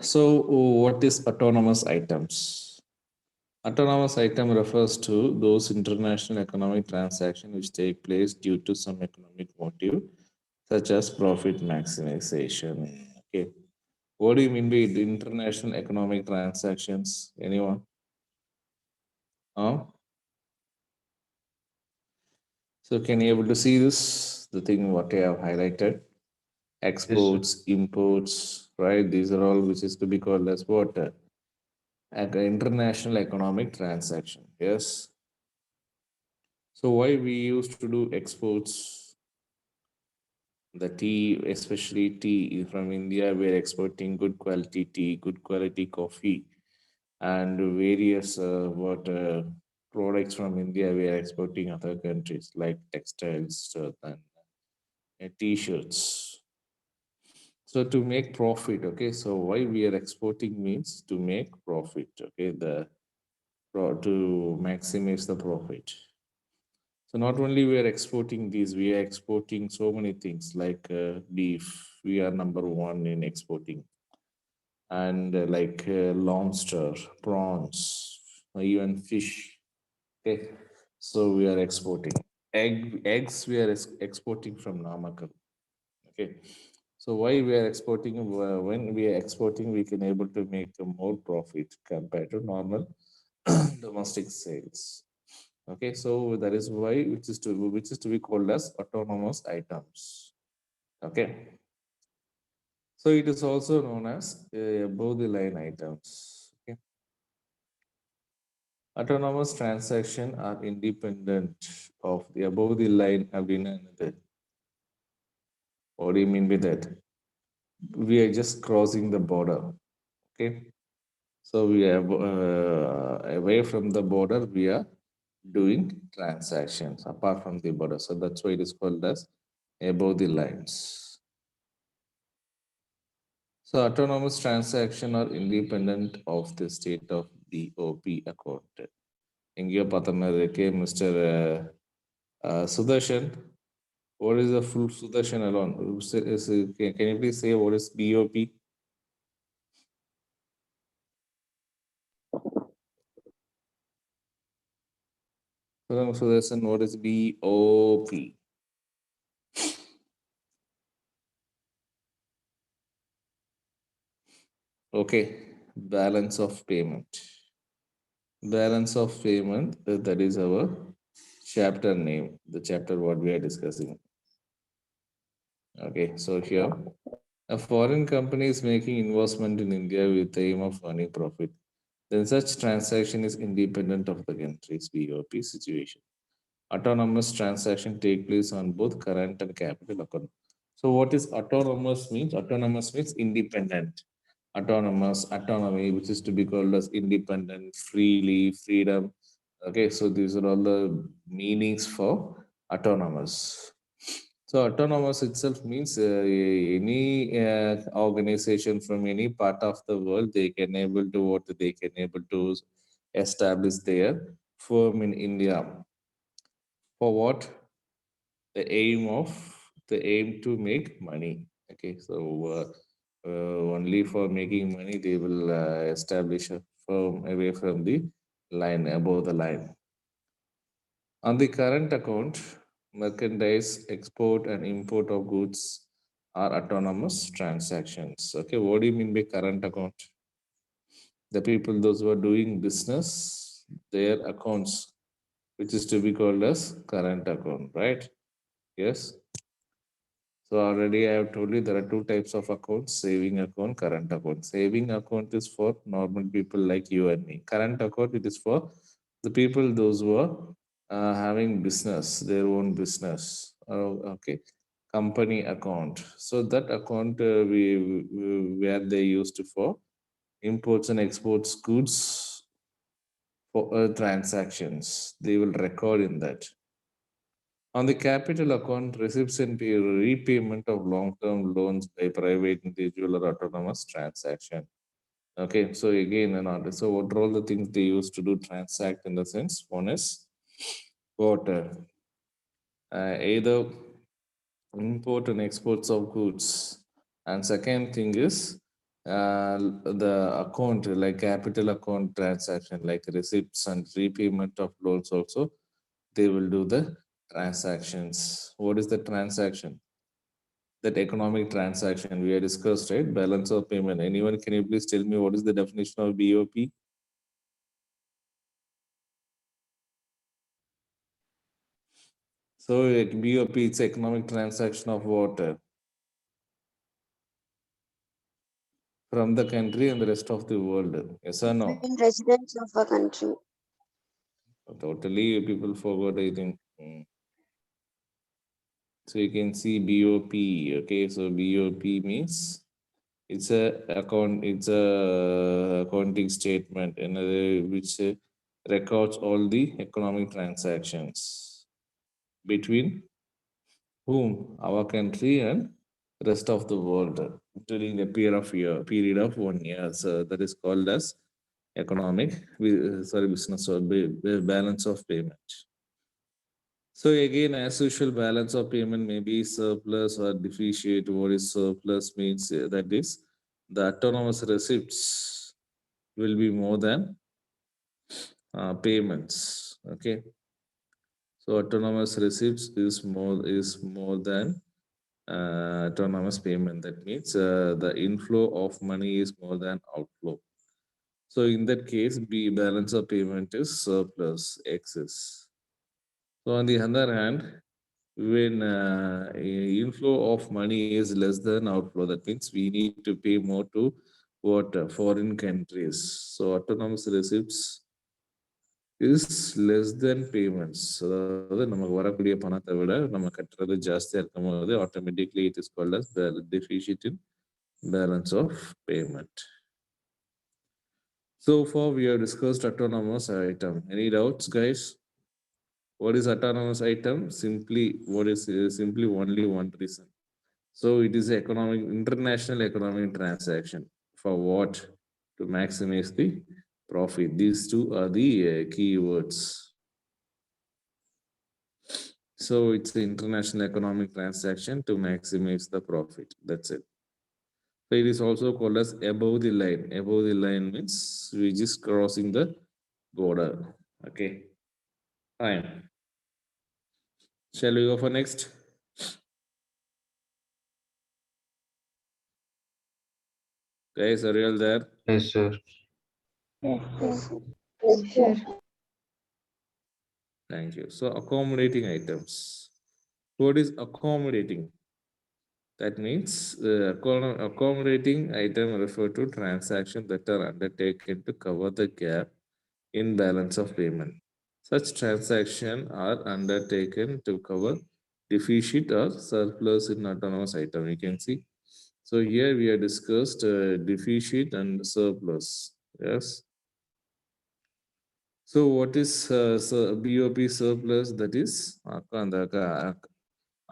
So, what is autonomous items? Autonomous item refers to those international economic transactions which take place due to some economic motive, such as profit maximization. Okay. What do you mean by the international economic transactions? Anyone? Huh? So, can you able to see this? The thing what I have highlighted: Yes, sir. exports, imports, right? These are all which is to be called as what? International economic transaction. Yes. So why we used to do exports? The tea, especially tea from India, we're exporting good quality tea, good quality coffee, and various products from India. We are exporting other countries like textiles and t-shirts. So to make profit, okay. So why we are exporting means to make profit, okay. To maximize the profit. So not only we are exporting these, we are exporting so many things like beef. We are number one in exporting, and lobster, prawns, even fish. Okay, so we are exporting eggs. We are exporting from Namakkal. Okay, so why we are exporting? When we are exporting, we can able to make a more profit compared to normal domestic sales. Okay, so that is why which is to be called as autonomous items. Okay, so it is also known as above the line items. Okay, autonomous transaction are independent of the above the line. What do you mean by that? We are just crossing the border. Okay, so we are away from the border. We are doing transactions apart from the border. So that's why it is called as above the lines. So autonomous transaction are independent of the state of BOP account. Ingia Pathamarike, Mr. Sudarshan. What is the full Sudarshan alone? Can you please say what is BOP? Sudarshan, what is BOP? Okay, balance of payment. Balance of payment, that is our chapter name, the chapter what we are discussing. Okay, so here a foreign company is making investment in India with the aim of earning profit. Then such transaction is independent of the country's BOP situation. Autonomous transaction take place on both current and capital account. So what is autonomous means? Autonomous means independent. Autonomous, autonomy, which is to be called as independent, freely, freedom. Okay, so these are all the meanings for autonomous. So autonomous itself means any organization from any part of the world, they can able to what they can able to establish their firm in India. For what? The aim to make money. Okay, so only for making money they will establish a firm away from the line, above the line. On the current account, merchandise export and import of goods are autonomous transactions. Okay, what do you mean by current account? The people, those who are doing business, their accounts, which is to be called as current account, right? Yes. So already I have told you there are two types of accounts: saving account, current account. Saving account is for normal people like you and me. Current account, it is for the people those who are having business, their own business. Okay, company account. So that account where they used to for imports and exports goods for transactions. They will record in that. On the capital account, receipts and repayment of long-term loans by private, individual, or autonomous transaction. Okay, so again, so what are all the things they used to do transact in the sense? One is what either import and exports of goods, and second thing is the account like capital account transaction like receipts and repayment of loans also, they will do the transactions. What is the transaction? That economic transaction we have discussed, right? Balance of payment. Anyone, can you please tell me what is the definition of BOP? So BOP, it's economic transaction of water from the country and the rest of the world. Yes or no? Between residents of a country. Totally, people forgot, I think. So you can see BOP. Okay, so BOP means it's a accounting statement in which records all the economic transactions between whom, our country and rest of the world during the period of 1 year. So that is called as economic business or balance of payment. So again, as usual, balance of payment may be surplus or deficit. What is surplus means? That is, the autonomous receipts will be more than payments. Okay, so autonomous receipts is more than autonomous payment. That means the inflow of money is more than outflow. So in that case, B balance of payment is surplus, excess. So on the other hand, when inflow of money is less than outflow, that means we need to pay more to what foreign countries. So autonomous receipts is less than payments. அதாவது நமக்கு வரக்கூடிய பணத்தை விட நம்ம கட்டுறது ஜாஸ்தியா இருக்கும் போது automatically it is called as the deficit in balance of payment. So far we have discussed autonomous item. Any doubts, guys? What is autonomous item? Simply only one reason. So it is international economic transaction. For what? To maximize the profit. These two are the key words. So it's an international economic transaction to maximize the profit. That's it. So it is also called as above the line. Above the line means we just crossing the border. Okay, fine. Shall we go for next? Guys, are you all there? Yes, sir. Yes, sir. Yes, sir. Thank you. So accommodating items. What is accommodating? That means accommodating item refer to transactions that are undertaken to cover the gap in balance of payment. Such transactions are undertaken to cover deficit or surplus in autonomous item. You can see. So here we have discussed deficit and surplus. Yes. So what is BOP surplus? That is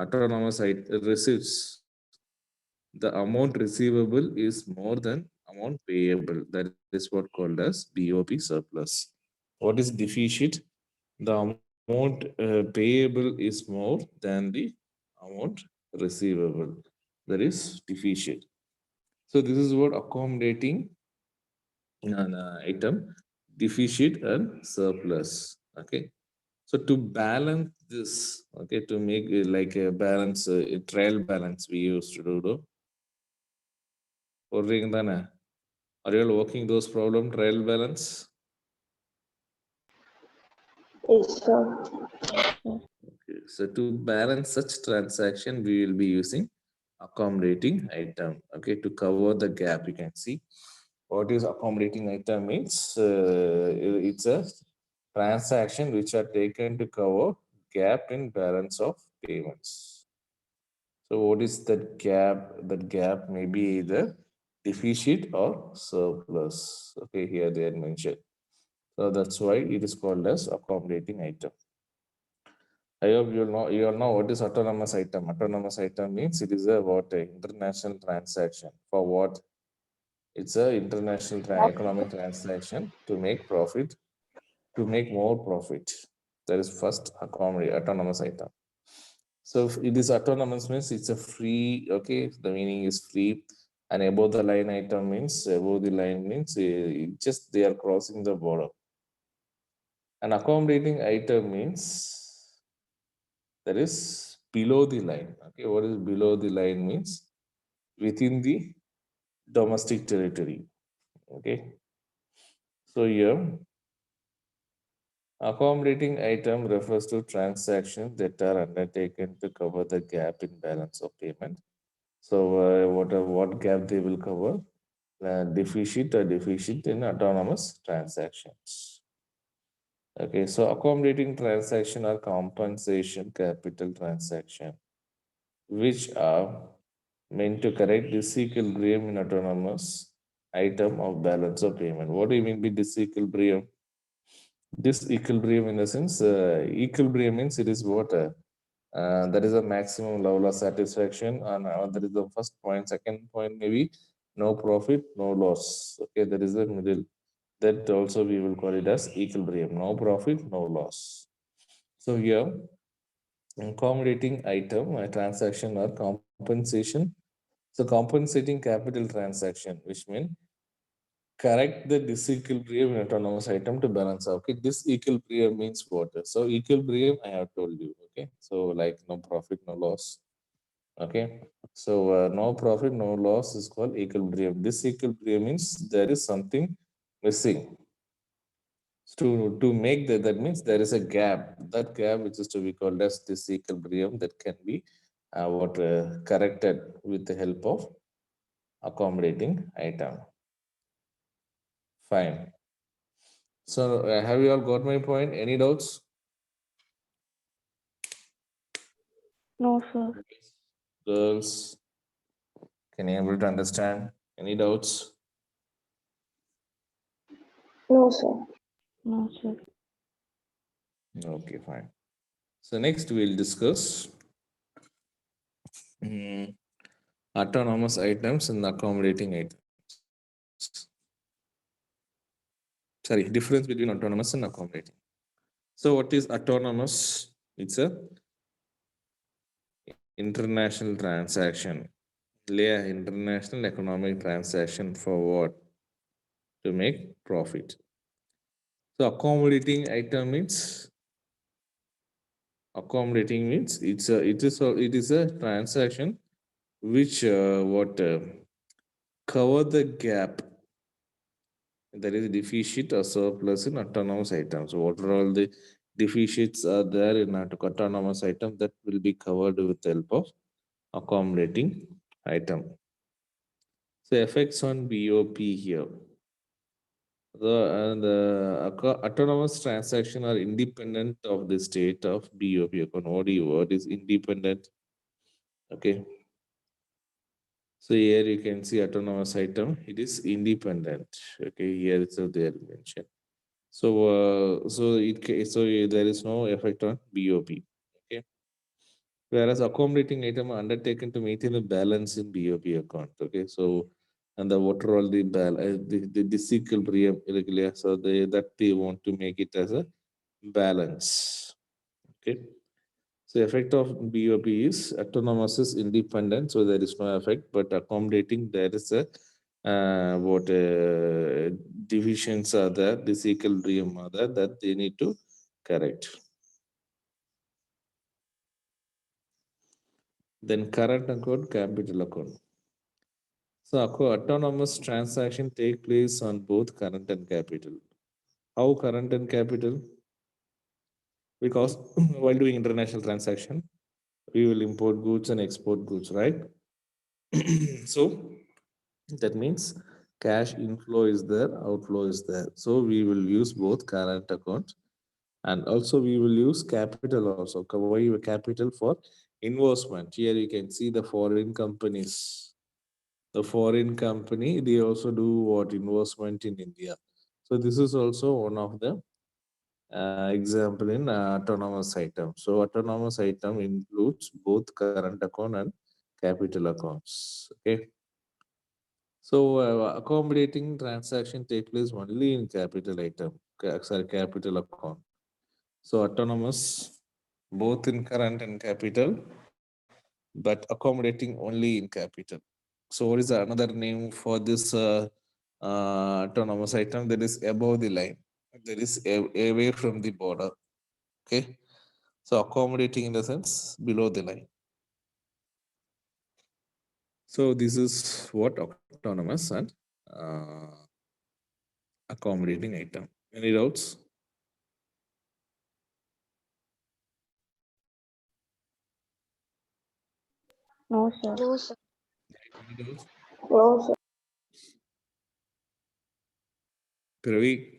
autonomous receipts. The amount receivable is more than amount payable. That is what called as BOP surplus. What is deficit? The amount payable is more than the amount receivable. That is deficit. So this is what accommodating an item, deficit and surplus. Okay. So to balance this, okay, to make it like a balance, a trial balance we used to do. Are you all working those problem trial balance? Yes, sir. Okay. So to balance such transaction, we will be using accommodating item. Okay, to cover the gap, you can see what is accommodating item means. It's a transaction which are taken to cover gap in balance of payments. So what is that gap? That gap may be either deficit or surplus. Okay, here they are mentioned. So that's why it is called as accommodating item. I hope you all know what is autonomous item. Autonomous item means it is a international transaction. For what? It's a international economic transaction to make profit, to make more profit. That is first autonomous item. So if it is autonomous means it's a free, okay, the meaning is free. And above the line item means above the line means just they are crossing the border. An accommodating item means that is below the line. Okay, what is below the line means within the domestic territory. Okay, so here accommodating item refers to transactions that are undertaken to cover the gap in balance of payment. So what gap they will cover? Deficit or deficit in autonomous transactions. Okay, so accommodating transaction or compensation capital transaction, which are meant to correct disequilibrium in autonomous item of balance of payment. What do you mean by disequilibrium? Disequilibrium in the sense, equilibrium means it is what? That is a maximum level of satisfaction, and that is the first point. Second point, maybe no profit, no loss. Okay, that is the middle. That also we will call it as equilibrium. No profit, no loss. So here, accommodating item, a transaction or compensation. So compensating capital transaction, which means correct the disequilibrium in autonomous item to balance out. Okay, disequilibrium means what? So equilibrium, I have told you. Okay, so like no profit, no loss. Okay, so no profit, no loss is called equilibrium. Disequilibrium means there is something missing. To make that means there is a gap. That gap which is to be called as disequilibrium that can be corrected with the help of accommodating item. Fine. So have you all got my point? Any doubts? No, sir. Girls, can you able to understand? Any doubts? No, sir. No, sir. Okay, fine. So next we'll discuss autonomous items and accommodating items. Sorry, difference between autonomous and accommodating. So what is autonomous? It's a international transaction. International economic transaction for what? To make profit. So accommodating item means it is a transaction which cover the gap, there is a deficit or surplus in autonomous items. So what are all the deficits are there in autonomous item that will be covered with the help of accommodating item. So effects on BOP here. The autonomous transaction are independent of the state of BOP account. What is independent? Okay. So here you can see autonomous item. It is independent. Okay, here it's there mentioned. So there is no effect on BOP. Okay. Whereas accommodating item are undertaken to maintain a balance in BOP account. Okay. So and the what are all the the disequilibrium irregular. So they want to make it as a balance. Okay. So effect of BOP is autonomous is independent, so there is no effect, but accommodating there is a divisions are there, disequilibrium are there that they need to correct. Then current account, capital account. So autonomous transaction take place on both current and capital. How current and capital? Because while doing international transaction, we will import goods and export goods, right? So that means cash inflow is there, outflow is there. So we will use both current account and also we will use capital also. Why capital for investment? Here you can see the foreign companies. The foreign company, they also do what investment in India. So this is also one of the example in autonomous item. So autonomous item includes both current account and capital accounts. Okay. So accommodating transaction take place only in capital item, capital account. So autonomous both in current and capital, but accommodating only in capital. So what is another name for this autonomous item that is above the line? That is away from the border. Okay. So accommodating in the sense below the line. So this is what autonomous and accommodating item. Any doubts? No, sir. No, sir. Any doubts? No, sir. Pravi?